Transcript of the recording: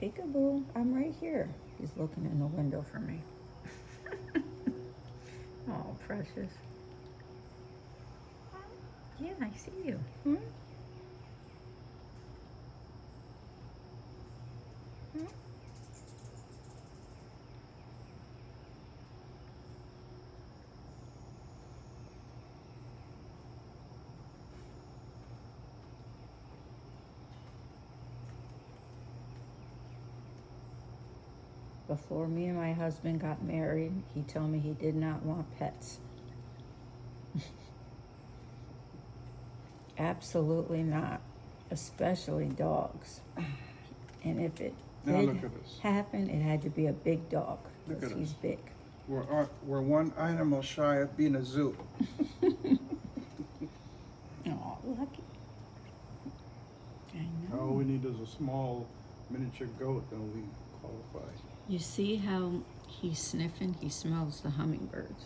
Peekaboo, I'm right here. He's looking in the window for me. Oh, precious. Yeah, I see you. Hmm? Hmm? Before me and my husband got married, he told me he did not want pets. Absolutely not, especially dogs. And if it Now did look at this. happen, it had to be a big dog, Look because at he's us. big. We're one animal shy of being a zoo. Oh, lucky. I know. All we need is a small miniature goat, and we qualify. You see how he's sniffing? He smells the hummingbirds.